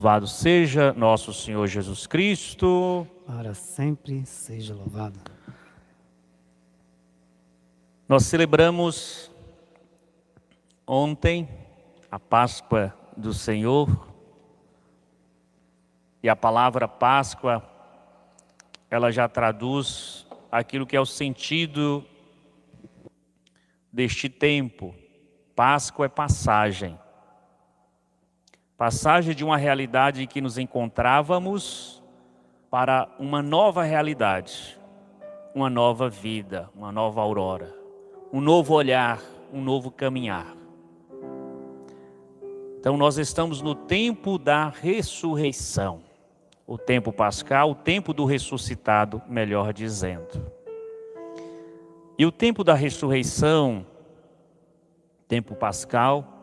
Louvado seja nosso Senhor Jesus Cristo. Para sempre seja louvado. Nós celebramos ontem a Páscoa do Senhor. E a palavra Páscoa, ela já traduz aquilo que é o sentido deste tempo. Páscoa é passagem. Passagem de uma realidade em que nos encontrávamos para uma nova realidade, uma nova vida, uma nova aurora, um novo olhar, um novo caminhar. Então nós estamos no tempo da ressurreição, o tempo pascal, o tempo do ressuscitado, melhor dizendo. E o tempo da ressurreição, tempo pascal,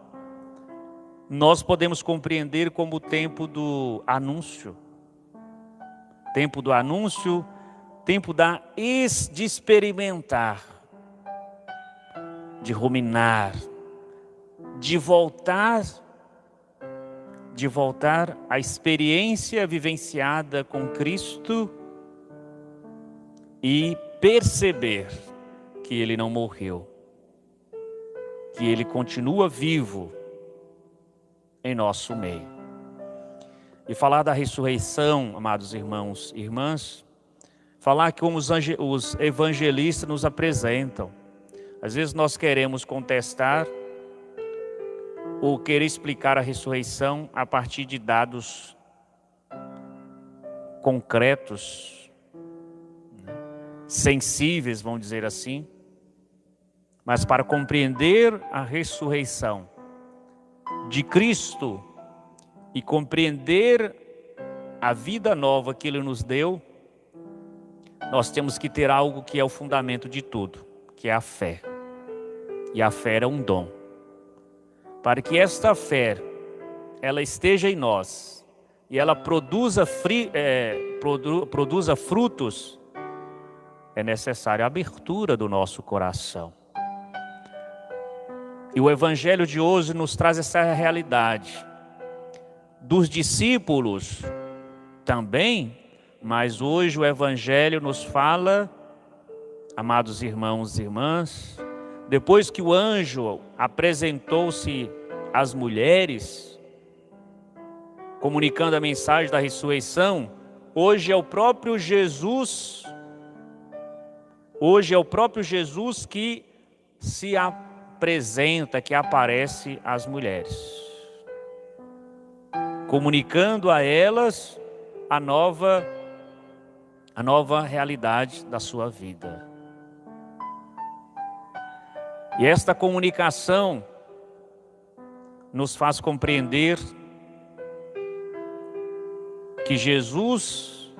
nós podemos compreender como o tempo do anúncio. Tempo do anúncio, tempo de experimentar, de ruminar, de voltar à experiência vivenciada com Cristo e perceber que Ele não morreu, que Ele continua vivo em nosso meio. E falar da ressurreição, amados irmãos e irmãs, falar como os evangelistas nos apresentam. Às vezes nós queremos contestar ou querer explicar a ressurreição a partir de dados concretos, sensíveis, vamos dizer assim. Mas para compreender a ressurreição de Cristo e compreender a vida nova que Ele nos deu, nós temos que ter algo que é o fundamento de tudo, que é a fé. E a fé é um dom. Para que esta fé, ela esteja em nós e ela produza frutos, é necessária a abertura do nosso coração. E o Evangelho de hoje nos traz essa realidade. Dos discípulos também, mas hoje o Evangelho nos fala, amados irmãos e irmãs, depois que o anjo apresentou-se às mulheres, comunicando a mensagem da ressurreição, hoje é o próprio Jesus que se apresenta, que aparece às mulheres, comunicando a elas a nova realidade da sua vida. E esta comunicação nos faz compreender que Jesus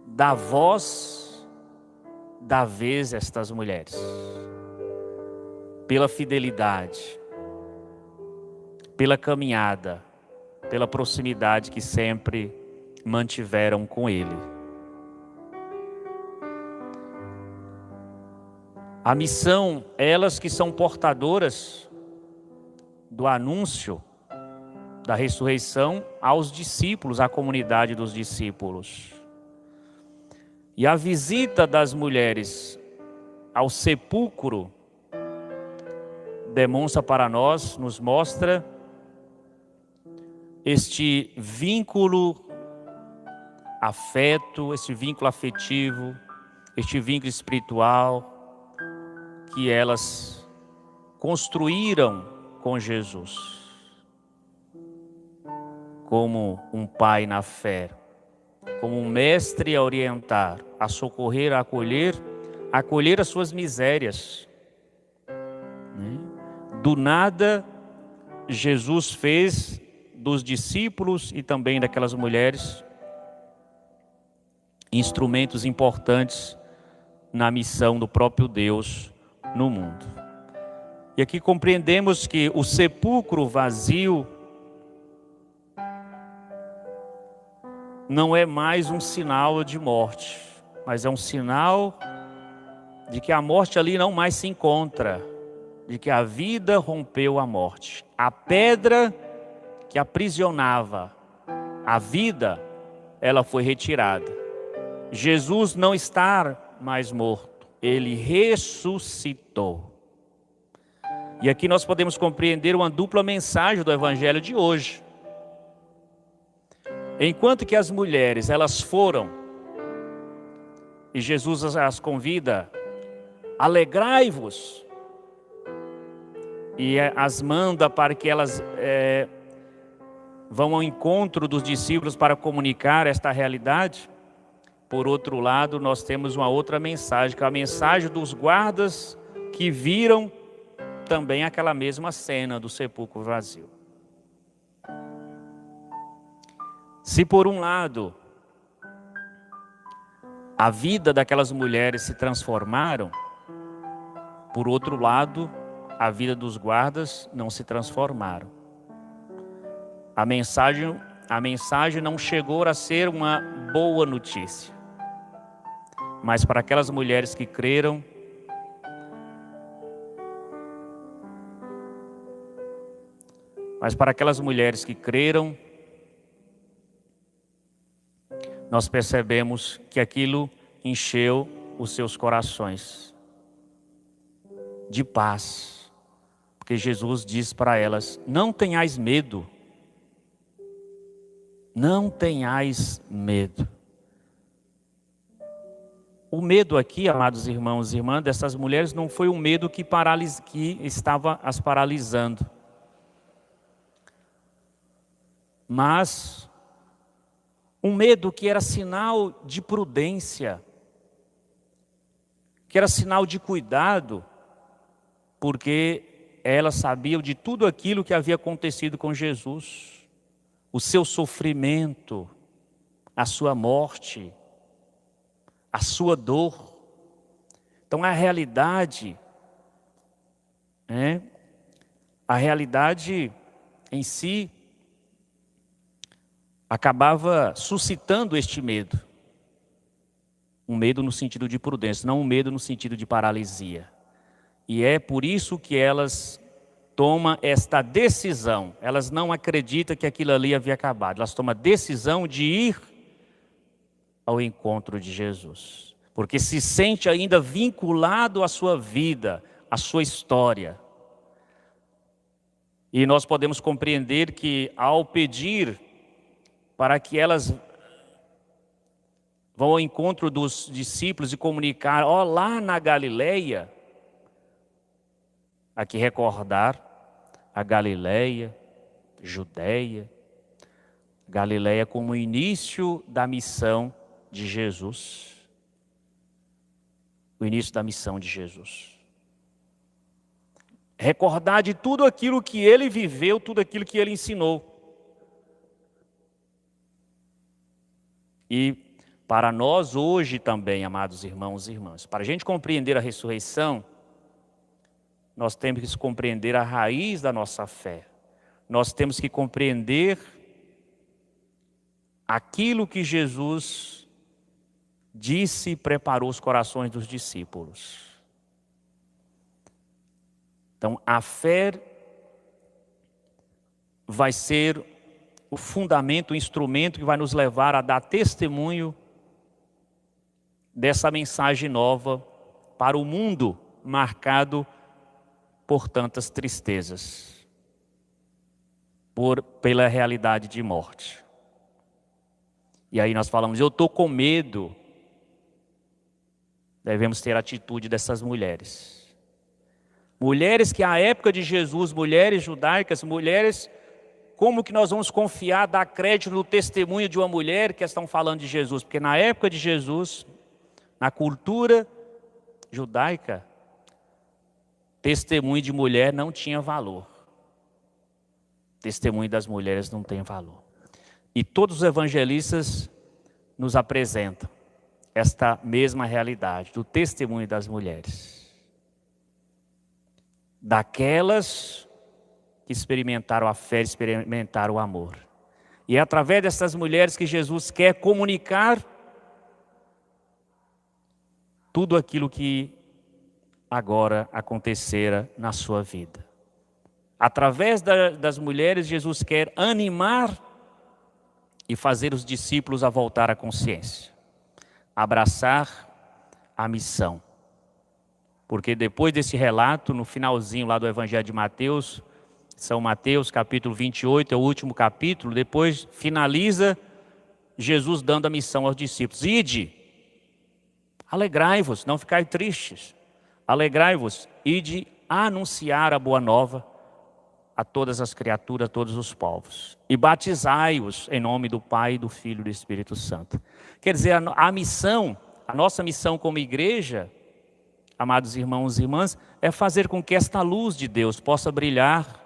dá voz, dá vez a estas mulheres, pela fidelidade, pela caminhada, pela proximidade que sempre mantiveram com Ele. A missão, elas que são portadoras do anúncio da ressurreição aos discípulos, à comunidade dos discípulos. E a visita das mulheres ao sepulcro demonstra para nós, nos mostra este vínculo afeto, este vínculo afetivo, este vínculo espiritual que elas construíram com Jesus, como um pai na fé, como um mestre a orientar, a socorrer, a acolher as suas misérias. Do nada, Jesus fez dos discípulos e também daquelas mulheres instrumentos importantes na missão do próprio Deus no mundo. E aqui compreendemos que o sepulcro vazio não é mais um sinal de morte, mas é um sinal de que a morte ali não mais se encontra, de que a vida rompeu a morte. A pedra que aprisionava a vida, ela foi retirada. Jesus não está mais morto, ele ressuscitou. E aqui nós podemos compreender uma dupla mensagem do evangelho de hoje. Enquanto que as mulheres, elas foram, e Jesus as convida, alegrai-vos, e as manda para que elas vão ao encontro dos discípulos para comunicar esta realidade. Por outro lado, nós temos uma outra mensagem, que é a mensagem dos guardas que viram também aquela mesma cena do sepulcro vazio. Se por um lado a vida daquelas mulheres se transformaram, por outro lado a vida dos guardas não se transformaram. A mensagem não chegou a ser uma boa notícia, mas para aquelas mulheres que creram, nós percebemos que aquilo encheu os seus corações de paz, porque Jesus diz para elas: não tenhais medo, não tenhais medo. O medo aqui, amados irmãos e irmãs, dessas mulheres não foi um medo que estava as paralisando, mas um medo que era sinal de prudência, que era sinal de cuidado, porque elas sabiam de tudo aquilo que havia acontecido com Jesus, o seu sofrimento, a sua morte, a sua dor. Então a realidade em si acabava suscitando este medo. Um medo no sentido de prudência, não um medo no sentido de paralisia. E é por isso que elas tomam esta decisão. Elas não acreditam que aquilo ali havia acabado. Elas tomam a decisão de ir ao encontro de Jesus, porque se sente ainda vinculado à sua vida, à sua história. E nós podemos compreender que ao pedir para que elas vão ao encontro dos discípulos e comunicar, lá na Galileia, aqui recordar a Galileia, Judeia, Galileia como o início da missão de Jesus. O início da missão de Jesus. Recordar de tudo aquilo que ele viveu, tudo aquilo que ele ensinou. E para nós hoje também, amados irmãos e irmãs, para a gente compreender a ressurreição, nós temos que compreender a raiz da nossa fé. Nós temos que compreender aquilo que Jesus disse e preparou os corações dos discípulos. Então, a fé vai ser o fundamento, o instrumento que vai nos levar a dar testemunho dessa mensagem nova para o mundo marcado por tantas tristezas, pela realidade de morte. E aí nós falamos, eu estou com medo. Devemos ter a atitude dessas mulheres. Mulheres que à época de Jesus, mulheres judaicas, mulheres, como que nós vamos confiar, dar crédito no testemunho de uma mulher que estão falando de Jesus? Porque na época de Jesus, na cultura judaica, testemunho de mulher não tinha valor. Testemunho das mulheres não tem valor. E todos os evangelistas nos apresentam esta mesma realidade do testemunho das mulheres. Daquelas que experimentaram a fé, experimentaram o amor. E é através dessas mulheres que Jesus quer comunicar tudo aquilo que agora acontecera na sua vida. Através das mulheres, Jesus quer animar e fazer os discípulos a voltar à consciência, abraçar a missão. Porque depois desse relato, no finalzinho lá do Evangelho de Mateus, São Mateus, capítulo 28, é o último capítulo, depois finaliza Jesus dando a missão aos discípulos. Ide, alegrai-vos, não ficai tristes. Alegrai-vos, ide anunciar a boa nova a todas as criaturas, a todos os povos. E batizai-os em nome do Pai, do Filho e do Espírito Santo. Quer dizer, a missão, a nossa missão como igreja, amados irmãos e irmãs, é fazer com que esta luz de Deus possa brilhar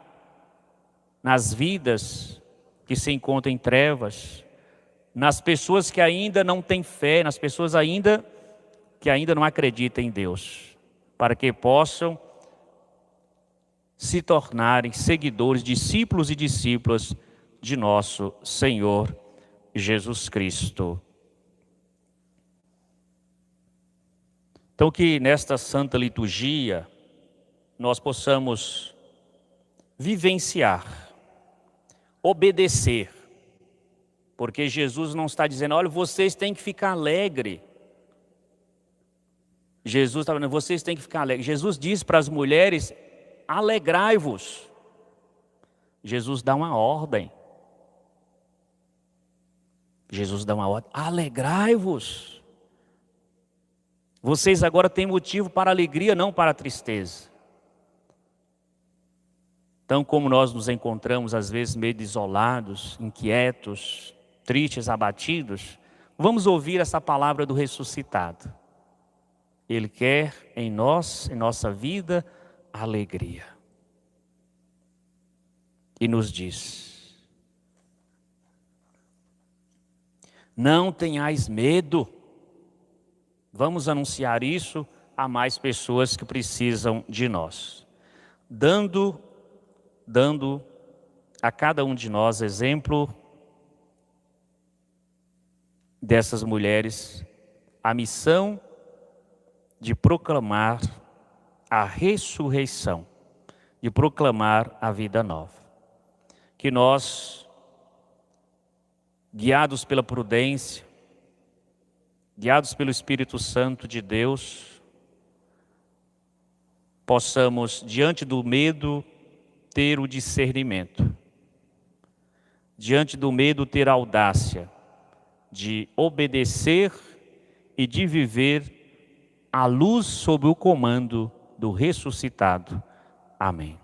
nas vidas que se encontram em trevas, nas pessoas que ainda não têm fé, nas pessoas que ainda não acreditam em Deus, para que possam se tornarem seguidores, discípulos e discípulas de nosso Senhor Jesus Cristo. Então que nesta santa liturgia nós possamos vivenciar, obedecer, porque Jesus não está dizendo, olha, vocês têm que ficar alegre. Jesus está falando, vocês têm que ficar alegres. Jesus diz para as mulheres, alegrai-vos. Jesus dá uma ordem. Jesus dá uma ordem, alegrai-vos. Vocês agora têm motivo para alegria, não para tristeza. Então, como nós nos encontramos às vezes meio isolados, inquietos, tristes, abatidos, vamos ouvir essa palavra do ressuscitado. Ele quer em nós, em nossa vida, alegria. E nos diz, não tenhais medo. Vamos anunciar isso a mais pessoas que precisam de nós. Dando a cada um de nós exemplo dessas mulheres, a missão de proclamar a ressurreição, de proclamar a vida nova. Que nós, guiados pela prudência, guiados pelo Espírito Santo de Deus, possamos, diante do medo, ter o discernimento. Diante do medo, ter a audácia de obedecer e de viver à luz sob o comando do ressuscitado. Amém.